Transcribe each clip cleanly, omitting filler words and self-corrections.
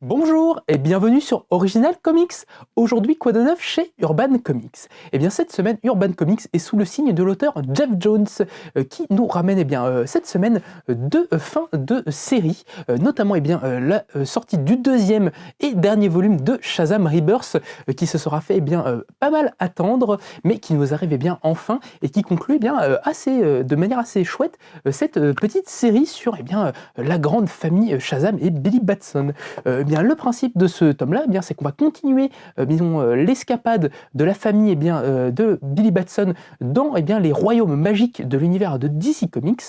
Bonjour et bienvenue sur Original Comics. Aujourd'hui, quoi de neuf chez Urban Comics? Eh bien, cette semaine, Urban Comics est sous le signe de l'auteur Geoff Johns qui nous ramène cette semaine deux fins de série, notamment la sortie du deuxième et dernier volume de Shazam Rebirth qui se sera fait pas mal attendre, mais qui nous arrive enfin et qui conclut de manière assez chouette cette petite série sur la grande famille Shazam et Billy Batson. Le principe de ce tome-là, c'est qu'on va continuer l'escapade de la famille de Billy Batson dans les royaumes magiques de l'univers de DC Comics.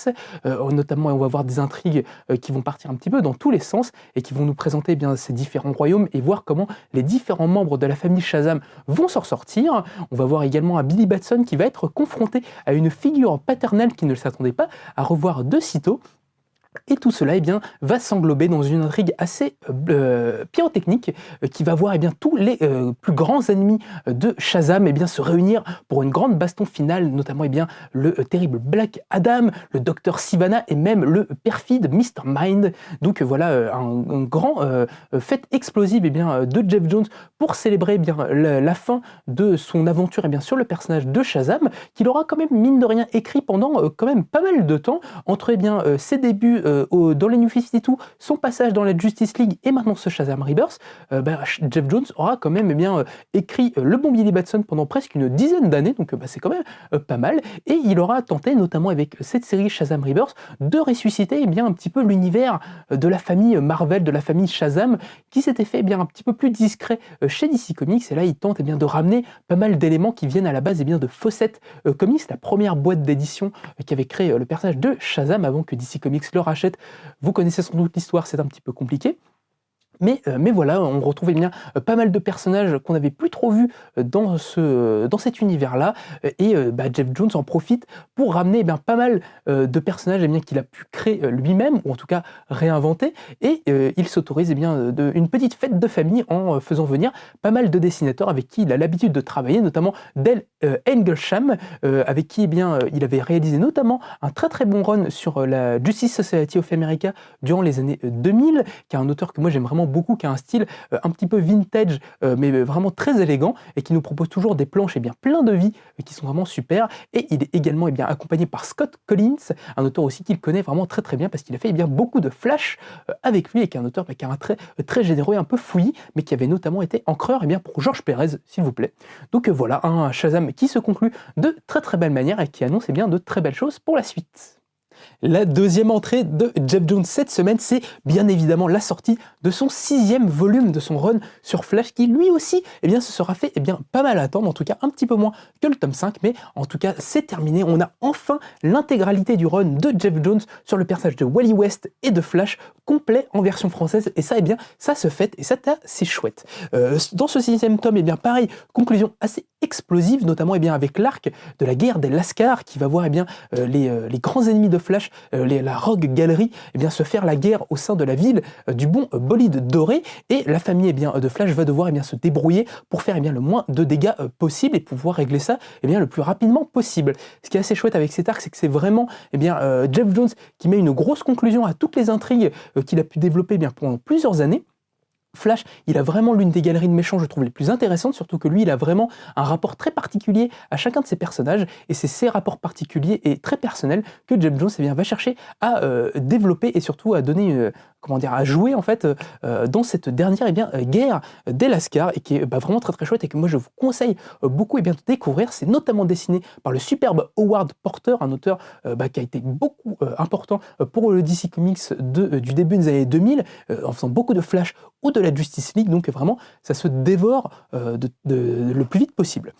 Notamment, on va voir des intrigues qui vont partir un petit peu dans tous les sens et qui vont nous présenter ces différents royaumes et voir comment les différents membres de la famille Shazam vont s'en sortir. On va voir également un Billy Batson qui va être confronté à une figure paternelle qui ne s'attendait pas à revoir de sitôt. Et tout cela va s'englober dans une intrigue assez pyrotechnique qui va voir tous les plus grands ennemis de Shazam se réunir pour une grande baston finale, notamment le terrible Black Adam, le docteur Sivana et même le perfide Mr. Mind. Donc voilà un grand fête explosive de Geoff Johns pour célébrer la fin de son aventure sur le personnage de Shazam, qu'il aura quand même mine de rien écrit pendant quand même pas mal de temps entre ses débuts dans les New 52, son passage dans la Justice League et maintenant ce Shazam Rebirth. Geoff Johns aura quand même écrit le bon Billy Batson pendant presque une dizaine d'années, donc c'est quand même pas mal, et il aura tenté notamment avec cette série Shazam Rebirth de ressusciter un petit peu l'univers de la famille Marvel, de la famille Shazam, qui s'était fait un petit peu plus discret chez DC Comics, et là il tente de ramener pas mal d'éléments qui viennent à la base de Fawcett Comics, la première boîte d'édition qui avait créé le personnage de Shazam avant que DC Comics le rachète. Vous connaissez sans doute l'histoire, c'est un petit peu compliqué. Mais voilà, on retrouve pas mal de personnages qu'on n'avait plus trop vus dans cet univers-là, et Geoff Johns en profite pour ramener pas mal de personnages qu'il a pu créer lui-même, ou en tout cas réinventer, et il s'autorise une petite fête de famille en faisant venir pas mal de dessinateurs avec qui il a l'habitude de travailler, notamment Dale Engelsham, avec qui il avait réalisé notamment un très très bon run sur la Justice Society of America durant les années 2000, qui est un auteur que moi j'aime vraiment beaucoup, qui a un style un petit peu vintage, mais vraiment très élégant, et qui nous propose toujours des planches plein de vie qui sont vraiment super. Et il est également accompagné par Scott Collins, un auteur aussi qu'il connaît vraiment très très bien, parce qu'il a fait beaucoup de Flash avec lui, et qui est un auteur qui a un trait très généreux et un peu fouillis, mais qui avait notamment été encreur pour George Pérez, s'il vous plaît. Donc voilà, un Shazam qui se conclut de très très belle manière et qui annonce de très belles choses pour la suite. La deuxième entrée de Geoff Johns cette semaine, c'est bien évidemment la sortie de son 6e volume de son run sur Flash, qui lui aussi se sera fait pas mal attendre, en tout cas un petit peu moins que le tome 5, mais en tout cas c'est terminé. On a enfin l'intégralité du run de Geoff Johns sur le personnage de Wally West et de Flash, complet en version française, et ça ça se fête, et ça c'est chouette. Dans ce 6e tome, pareil, conclusion assez explosive, notamment avec l'arc de la guerre des Lascars, qui va voir les grands ennemis de Flash, la Rogue Gallery, se faire la guerre au sein de la ville du bon bolide doré, et la famille de Flash va devoir se débrouiller pour faire le moins de dégâts possible et pouvoir régler ça le plus rapidement possible. Ce qui est assez chouette avec cet arc, c'est que c'est vraiment Geoff Johns qui met une grosse conclusion à toutes les intrigues qu'il a pu développer pendant plusieurs années. Flash, il a vraiment l'une des galeries de méchants, je trouve, les plus intéressantes, surtout que lui, il a vraiment un rapport très particulier à chacun de ses personnages, et c'est ces rapports particuliers et très personnels que Geoff Johns va chercher à développer et surtout à donner, à jouer en fait dans cette dernière guerre des Lascars, et qui est vraiment très très chouette, et que moi je vous conseille beaucoup de découvrir. C'est notamment dessiné par le superbe Howard Porter, un auteur qui a été beaucoup important pour le DC Comics du début des années 2000, en faisant beaucoup de Flash ou de la Justice League, donc vraiment ça se dévore le plus vite possible.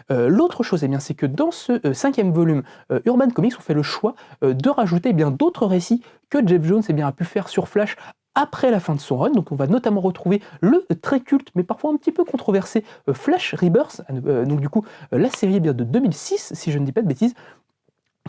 L'autre chose, c'est que dans ce 5e volume, Urban Comics ont fait le choix de rajouter d'autres récits que Geoff Johns a pu faire sur Flash après la fin de son run. Donc on va notamment retrouver le très culte, mais parfois un petit peu controversé, Flash Rebirth, donc du coup la série de 2006, si je ne dis pas de bêtises,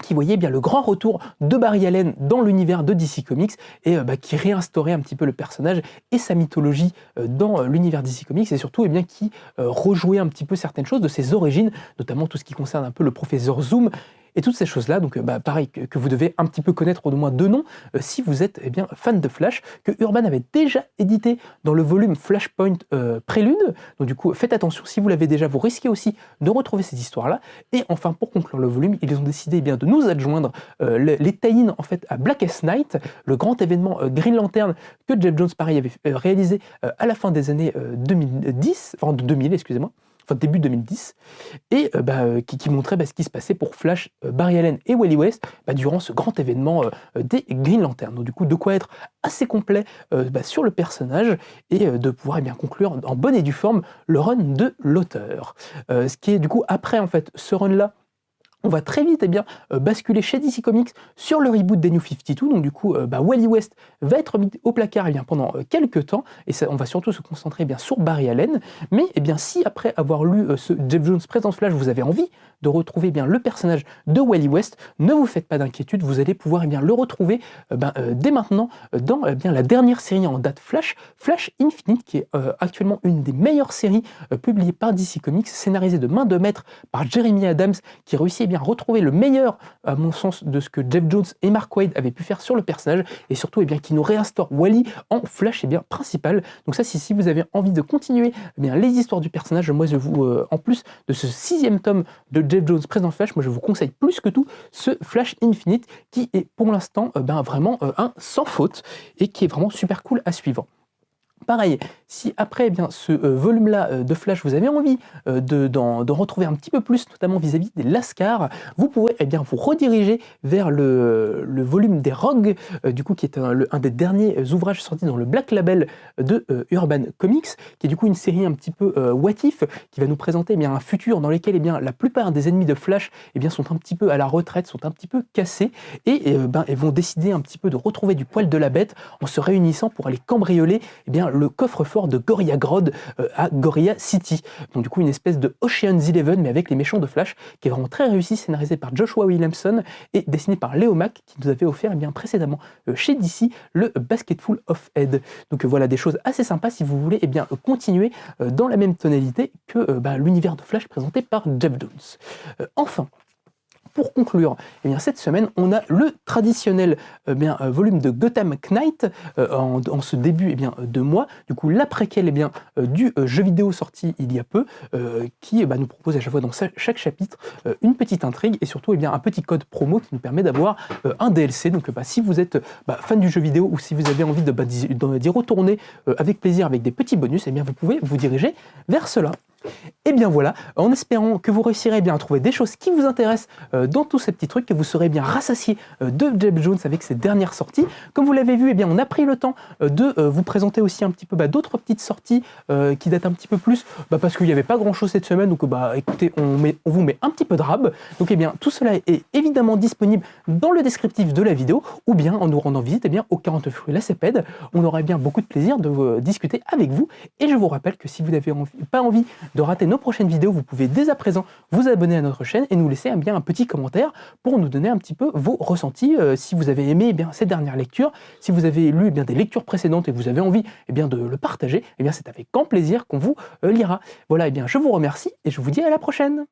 qui voyait le grand retour de Barry Allen dans l'univers de DC Comics, et qui réinstaurait un petit peu le personnage et sa mythologie dans l'univers DC Comics, et surtout qui rejouait un petit peu certaines choses de ses origines, notamment tout ce qui concerne un peu le professeur Zoom, et toutes ces choses-là. Donc pareil, que vous devez un petit peu connaître au moins deux noms si vous êtes fan de Flash, que Urban avait déjà édité dans le volume Flashpoint Prélude. Donc du coup, faites attention, si vous l'avez déjà, vous risquez aussi de retrouver ces histoires-là. Et enfin, pour conclure le volume, ils ont décidé de nous adjoindre les tie-in en fait à Blackest Night, le grand événement Green Lantern que Jeff Jones pareil avait réalisé à la fin des années 2010, enfin de 2000, excusez-moi, enfin début 2010, et qui montrait ce qui se passait pour Flash, Barry Allen et Wally West durant ce grand événement des Green Lantern. Donc du coup, de quoi être assez complet sur le personnage et de pouvoir conclure en bonne et due forme le run de l'auteur. Ce qui est du coup après en fait ce run-là, on va très vite basculer chez DC Comics sur le reboot des New 52. Donc du coup, Wally West va être mis au placard pendant quelques temps, et ça, on va surtout se concentrer sur Barry Allen. Mais si après avoir lu ce Jeff Jones Présence Flash, vous avez envie de retrouver le personnage de Wally West, ne vous faites pas d'inquiétude, vous allez pouvoir le retrouver dès maintenant dans la dernière série en date Flash, Flash Infinite, qui est actuellement une des meilleures séries publiées par DC Comics, scénarisée de main de maître par Jeremy Adams, qui réussit retrouver le meilleur, à mon sens, de ce que Jeff Jones et Mark Waid avaient pu faire sur le personnage, et surtout qui nous réinstaure Wally en Flash principal. Donc ça, si vous avez envie de continuer les histoires du personnage, moi je vous, en plus de ce 6e tome de Jeff Jones Présent Flash, moi je vous conseille plus que tout ce Flash Infinite, qui est pour l'instant vraiment un sans faute, et qui est vraiment super cool à suivre. Pareil, si après ce volume-là de Flash, vous avez envie d'en retrouver un petit peu plus, notamment vis-à-vis des Lascars, vous pourrez vous rediriger vers le volume des Rogues, du coup qui est un des derniers ouvrages sortis dans le Black Label de Urban Comics, qui est du coup une série un petit peu what if, qui va nous présenter un futur dans lequel la plupart des ennemis de Flash sont un petit peu à la retraite, sont un petit peu cassés, et vont décider un petit peu de retrouver du poil de la bête en se réunissant pour aller cambrioler le coffre-fort de Gorilla Grodd à Gorilla City. Donc du coup une espèce de Ocean's 11 mais avec les méchants de Flash, qui est vraiment très réussi, scénarisé par Joshua Williamson et dessiné par Léo Mack, qui nous avait offert précédemment chez DC le Basketful of Head. Donc voilà des choses assez sympas si vous voulez continuer dans la même tonalité que l'univers de Flash présenté par Jeff Jones. Enfin, pour conclure, cette semaine, on a le traditionnel volume de Gotham Knight en ce début de mois. Du coup, l'après-quel du jeu vidéo sorti il y a peu, qui nous propose à chaque fois dans chaque chapitre une petite intrigue et surtout un petit code promo qui nous permet d'avoir un DLC. Donc, si vous êtes fan du jeu vidéo ou si vous avez envie d'y retourner avec plaisir avec des petits bonus, vous pouvez vous diriger vers cela. Et voilà, en espérant que vous réussirez à trouver des choses qui vous intéressent dans tous ces petits trucs, que vous serez rassasiés de Jeff Jones avec ses dernières sorties. Comme vous l'avez vu, on a pris le temps de vous présenter aussi un petit peu d'autres petites sorties qui datent un petit peu plus, parce qu'il n'y avait pas grand chose cette semaine, donc écoutez, on vous met un petit peu de rab. Donc tout cela est évidemment disponible dans le descriptif de la vidéo, ou bien en nous rendant visite au 49 rue Lacépède. On aura beaucoup de plaisir de discuter avec vous, et je vous rappelle que si vous n'avez pas envie de rater nos prochaines vidéos, vous pouvez dès à présent vous abonner à notre chaîne et nous laisser un petit commentaire pour nous donner un petit peu vos ressentis, si vous avez aimé ces dernières lectures, si vous avez lu des lectures précédentes et que vous avez envie de le partager, c'est avec grand plaisir qu'on vous lira. Voilà, je vous remercie et je vous dis à la prochaine.